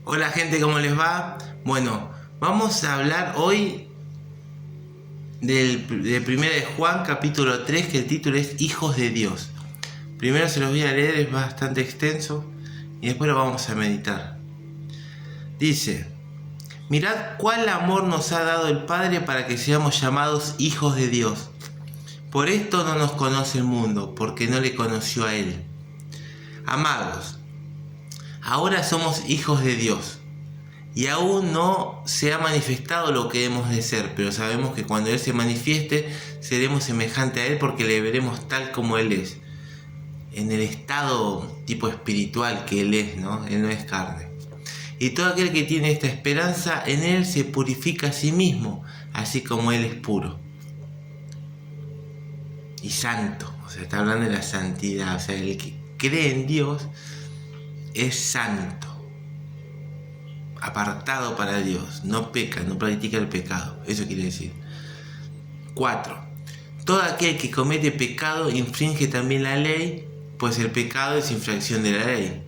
Hola gente, ¿cómo les va? Bueno, vamos a hablar hoy de 1 de Juan capítulo 3, que el título es Hijos de Dios. Primero se los voy a leer, es bastante extenso, y después lo vamos a meditar. Dice: mirad cuál amor nos ha dado el Padre para que seamos llamados hijos de Dios. Por esto no nos conoce el mundo, porque no le conoció a Él. Amados, ahora somos hijos de Dios, y aún no se ha manifestado lo que hemos de ser, pero sabemos que cuando Él se manifieste, seremos semejantes a Él, porque le veremos tal como Él es, en el estado tipo espiritual que Él es, ¿no? Él no es carne. Y todo aquel que tiene esta esperanza en Él se purifica a sí mismo, así como Él es puro y santo. O sea, está hablando de la santidad. O sea, el que cree en Dios es santo, apartado para Dios, no peca, no practica el pecado. Eso quiere decir. 4. Todo aquel que comete pecado infringe también la ley, pues el pecado es infracción de la ley.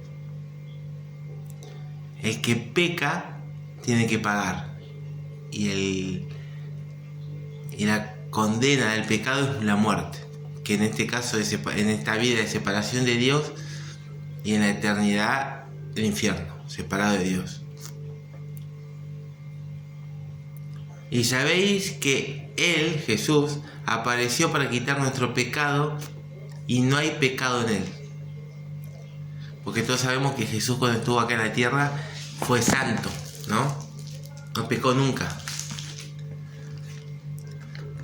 El que peca tiene que pagar, y la condena del pecado es la muerte, que en este caso en esta vida de separación de Dios, y en la eternidad el infierno, separado de Dios. Y sabéis que Él, Jesús, apareció para quitar nuestro pecado, y no hay pecado en Él. Porque todos sabemos que Jesús, cuando estuvo acá en la tierra, fue santo, ¿no? No pecó nunca.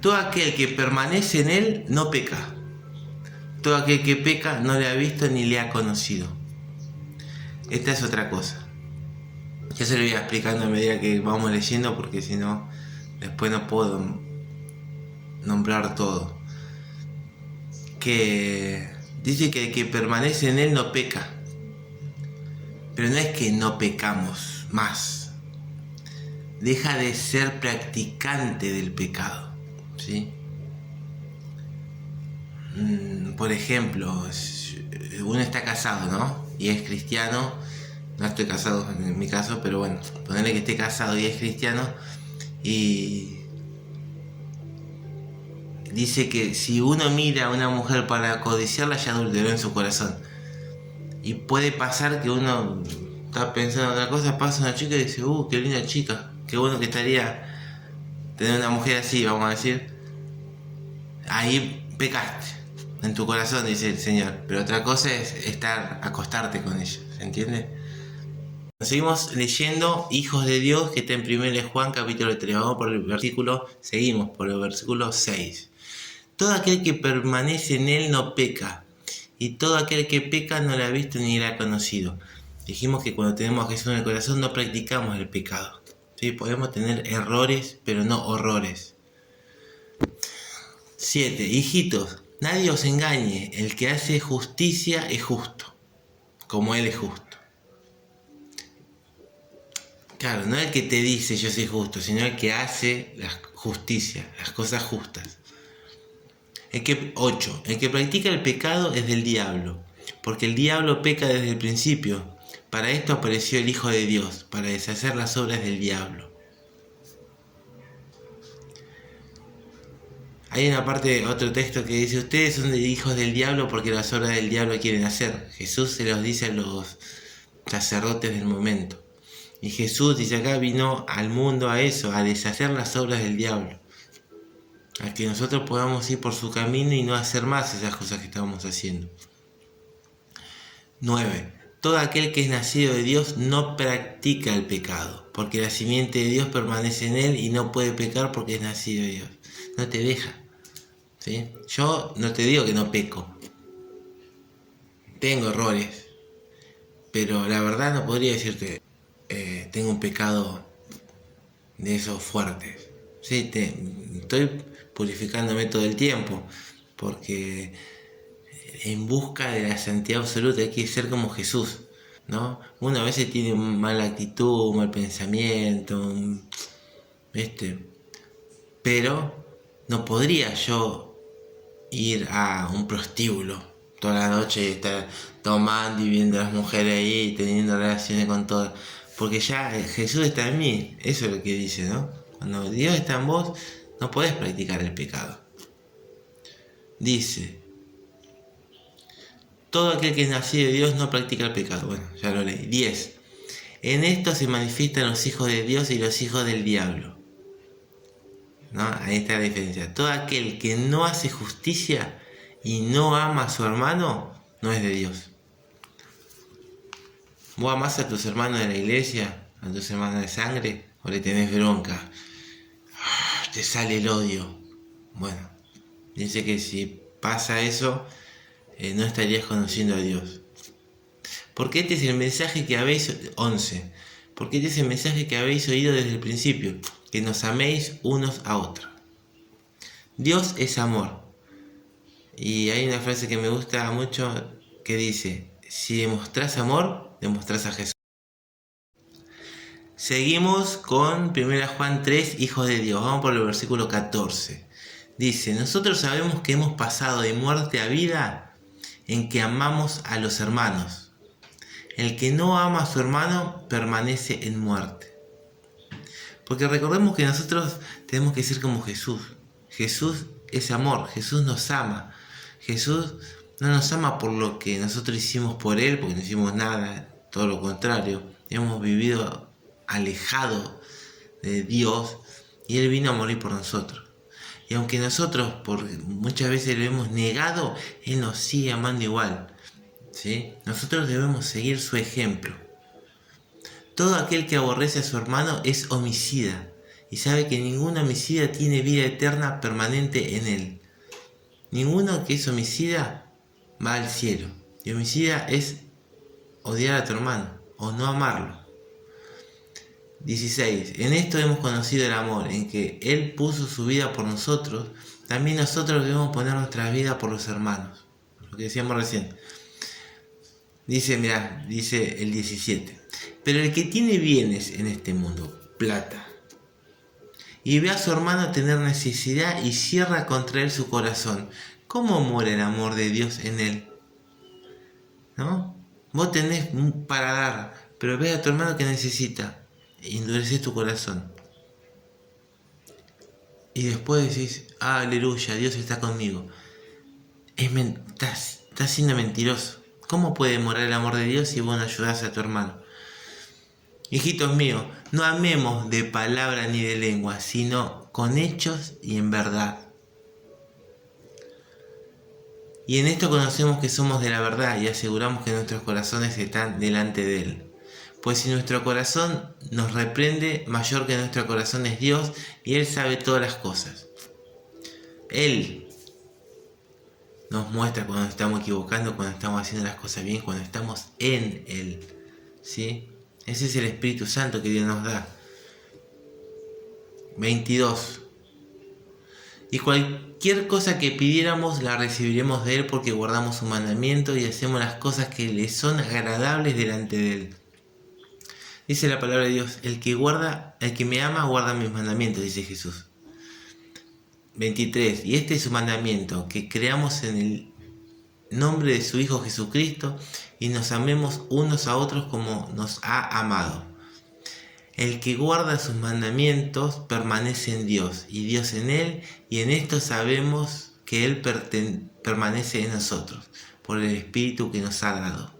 Todo aquel que permanece en Él no peca. Todo aquel que peca no le ha visto ni le ha conocido. Esta es otra cosa. Ya se lo voy explicando a medida que vamos leyendo, porque si no, después no puedo nombrar todo. Que dice que el que permanece en Él no peca. Pero no es que no pecamos más. Deja de ser practicante del pecado, ¿sí? Por ejemplo, uno está casado, ¿no? Y es cristiano. No estoy casado en mi caso, pero bueno, ponerle que esté casado y es cristiano, y dice que si uno mira a una mujer para codiciarla, ya adulteró en su corazón. Y puede pasar que uno está pensando en otra cosa, pasa una chica y dice: qué linda chica, qué bueno que estaría tener una mujer así, vamos a decir. Ahí pecaste en tu corazón, dice el Señor. Pero otra cosa es acostarte con ella, ¿se entiende? Seguimos leyendo Hijos de Dios, que está en 1 de Juan capítulo 3. Vamos por el versículo, seguimos por el versículo 6. Todo aquel que permanece en Él no peca, y todo aquel que peca no le ha visto ni le ha conocido. Dijimos que cuando tenemos a Jesús en el corazón no practicamos el pecado, ¿sí? Podemos tener errores, pero no horrores. 7. Hijitos, nadie os engañe, el que hace justicia es justo, como Él es justo. Claro, no el que te dice yo soy justo, sino el que hace la justicia, las cosas justas. 8. El que practica el pecado es del diablo, porque el diablo peca desde el principio. Para esto apareció el Hijo de Dios, para deshacer las obras del diablo. Hay una parte, otro texto que dice: ustedes son hijos del diablo porque las obras del diablo quieren hacer. Jesús se los dice a los sacerdotes del momento. Y Jesús, dice acá, vino al mundo a eso, a deshacer las obras del diablo. A que nosotros podamos ir por su camino y no hacer más esas cosas que estamos haciendo. 9. Todo aquel que es nacido de Dios no practica el pecado, porque la simiente de Dios permanece en él y no puede pecar porque es nacido de Dios. No te deja, ¿sí? Yo no te digo que no peco. Tengo errores, pero la verdad no podría decirte tengo un pecado de esos fuertes. Sí, estoy purificándome todo el tiempo, porque en busca de la santidad absoluta hay que ser como Jesús, ¿no? Uno a veces tiene mala actitud, mal pensamiento, pero no podría yo ir a un prostíbulo toda la noche y estar tomando y viendo a las mujeres ahí y teniendo relaciones con todas. Porque ya Jesús está en mí, eso es lo que dice, ¿no? Cuando Dios está en vos, no podés practicar el pecado. Dice, todo aquel que es nacido de Dios no practica el pecado. Bueno, ya lo leí. 10. En esto se manifiestan los hijos de Dios y los hijos del diablo. ¿No? Ahí está la diferencia. Todo aquel que no hace justicia y no ama a su hermano, no es de Dios. ¿Vos amás a tus hermanos de la iglesia, a tus hermanos de sangre, o le tenés bronca? Te sale el odio. Bueno, dice que si pasa eso, no estarías conociendo a Dios. Porque este es el mensaje que habéis, 11. Porque este es el mensaje que habéis oído desde el principio, que nos améis unos a otros. Dios es amor. Y hay una frase que me gusta mucho que dice, si demostrás amor, demostrás a Jesús. Seguimos con 1 Juan 3, hijos de Dios. Vamos por el versículo 14. Dice, nosotros sabemos que hemos pasado de muerte a vida en que amamos a los hermanos. El que no ama a su hermano permanece en muerte. Porque recordemos que nosotros tenemos que ser como Jesús. Jesús es amor, Jesús nos ama. Jesús no nos ama por lo que nosotros hicimos por Él, porque no hicimos nada, todo lo contrario. Hemos vivido alejado de Dios y Él vino a morir por nosotros. Y aunque nosotros muchas veces lo hemos negado, Él nos sigue amando igual. ¿Sí? Nosotros debemos seguir su ejemplo. Todo aquel que aborrece a su hermano es homicida y sabe que ningún homicida tiene vida eterna permanente en él. Ninguno que es homicida va al cielo. Y homicida es odiar a tu hermano o no amarlo. 16. En esto hemos conocido el amor, en que Él puso su vida por nosotros. También nosotros debemos poner nuestra vida por los hermanos. Lo que decíamos recién. Dice el 17. Pero el que tiene bienes en este mundo, plata, y ve a su hermano tener necesidad y cierra contra él su corazón, ¿cómo muere el amor de Dios en él? ¿No? Vos tenés para dar, pero ves a tu hermano que necesita, e endureces tu corazón. Y después decís, aleluya, Dios está conmigo. Estás siendo mentiroso. ¿Cómo puede morar el amor de Dios si vos no ayudás a tu hermano? Hijitos míos, no amemos de palabra ni de lengua, sino con hechos y en verdad. Y en esto conocemos que somos de la verdad y aseguramos que nuestros corazones están delante de Él. Pues si nuestro corazón nos reprende, mayor que nuestro corazón es Dios y Él sabe todas las cosas. Él nos muestra cuando estamos equivocando, cuando estamos haciendo las cosas bien, cuando estamos en Él. ¿Sí? Ese es el Espíritu Santo que Dios nos da. 22. Y cualquier cosa que pidiéramos la recibiremos de Él porque guardamos su mandamiento y hacemos las cosas que le son agradables delante de Él. Dice la palabra de Dios, el que me ama guarda mis mandamientos, dice Jesús. 23. Y este es su mandamiento, que creamos en el nombre de su Hijo Jesucristo y nos amemos unos a otros como nos ha amado. El que guarda sus mandamientos permanece en Dios y Dios en él, y en esto sabemos que Él permanece en nosotros por el Espíritu que nos ha dado.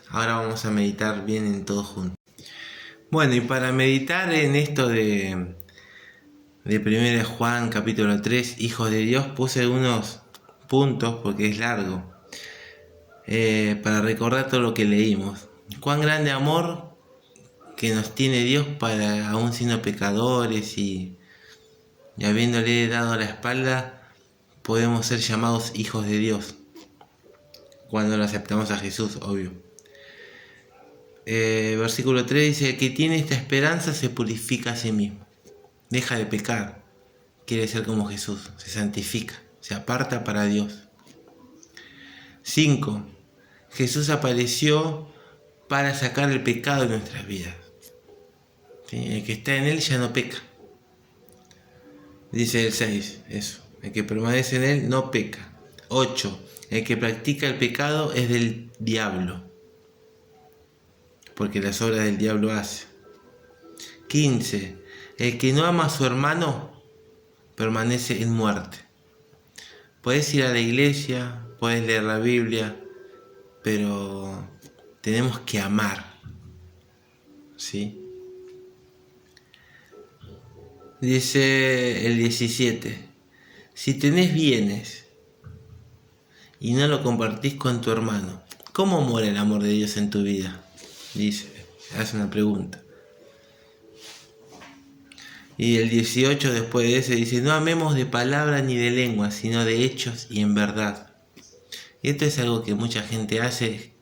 Ahora vamos a meditar bien en todo junto. Bueno, y para meditar en esto de 1 Juan capítulo 3, hijos de Dios, puse algunos puntos porque es largo, para recordar todo lo que leímos. Cuán grande amor que nos tiene Dios para, aún siendo pecadores y habiéndole dado la espalda, podemos ser llamados hijos de Dios cuando lo aceptamos a Jesús, obvio. Versículo 3 dice, el que tiene esta esperanza se purifica a sí mismo, deja de pecar, quiere ser como Jesús, se santifica, se aparta para Dios. 5. Jesús apareció para sacar el pecado de nuestras vidas. ¿Sí? El que está en Él ya no peca. Dice el 6, eso. El que permanece en Él no peca. 8. El que practica el pecado es del diablo, porque las obras del diablo hace. 15. El que no ama a su hermano permanece en muerte. Puedes ir a la iglesia, puedes leer la Biblia, pero tenemos que amar, ¿sí? Dice el 17. Si tenés bienes y no lo compartís con tu hermano, ¿cómo muere el amor de Dios en tu vida? Dice, hace una pregunta. Y el 18 después de ese dice, no amemos de palabra ni de lengua, sino de hechos y en verdad. Y esto es algo que mucha gente hace.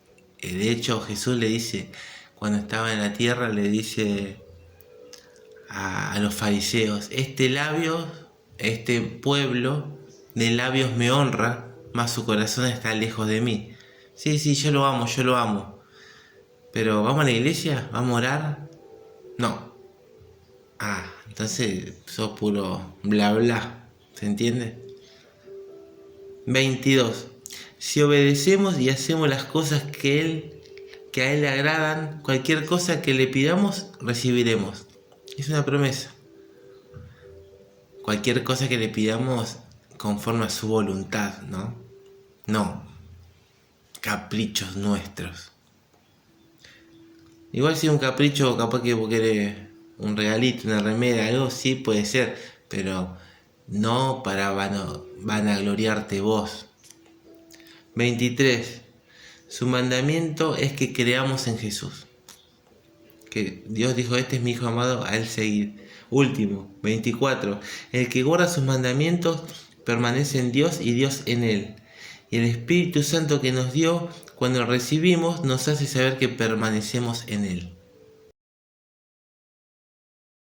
De hecho, Jesús le dice, cuando estaba en la tierra, le dice a los fariseos, este pueblo de labios me honra, mas su corazón está lejos de mí. Sí, yo lo amo. Pero ¿vamos a la iglesia? ¿Vamos a orar? No. Entonces sos puro bla bla, ¿se entiende? 22. Si obedecemos y hacemos las cosas que a Él le agradan, cualquier cosa que le pidamos, recibiremos. Es una promesa. Cualquier cosa que le pidamos conforme a su voluntad, ¿no? No caprichos nuestros. Igual si un capricho, capaz que vos querés un regalito, una remera, algo, sí puede ser, pero no para vanagloriarte vos. 23. Su mandamiento es que creamos en Jesús. Que Dios dijo, este es mi Hijo amado, a Él seguir. Último, 24. El que guarda sus mandamientos permanece en Dios y Dios en Él. Y el Espíritu Santo que nos dio, cuando lo recibimos, nos hace saber que permanecemos en Él.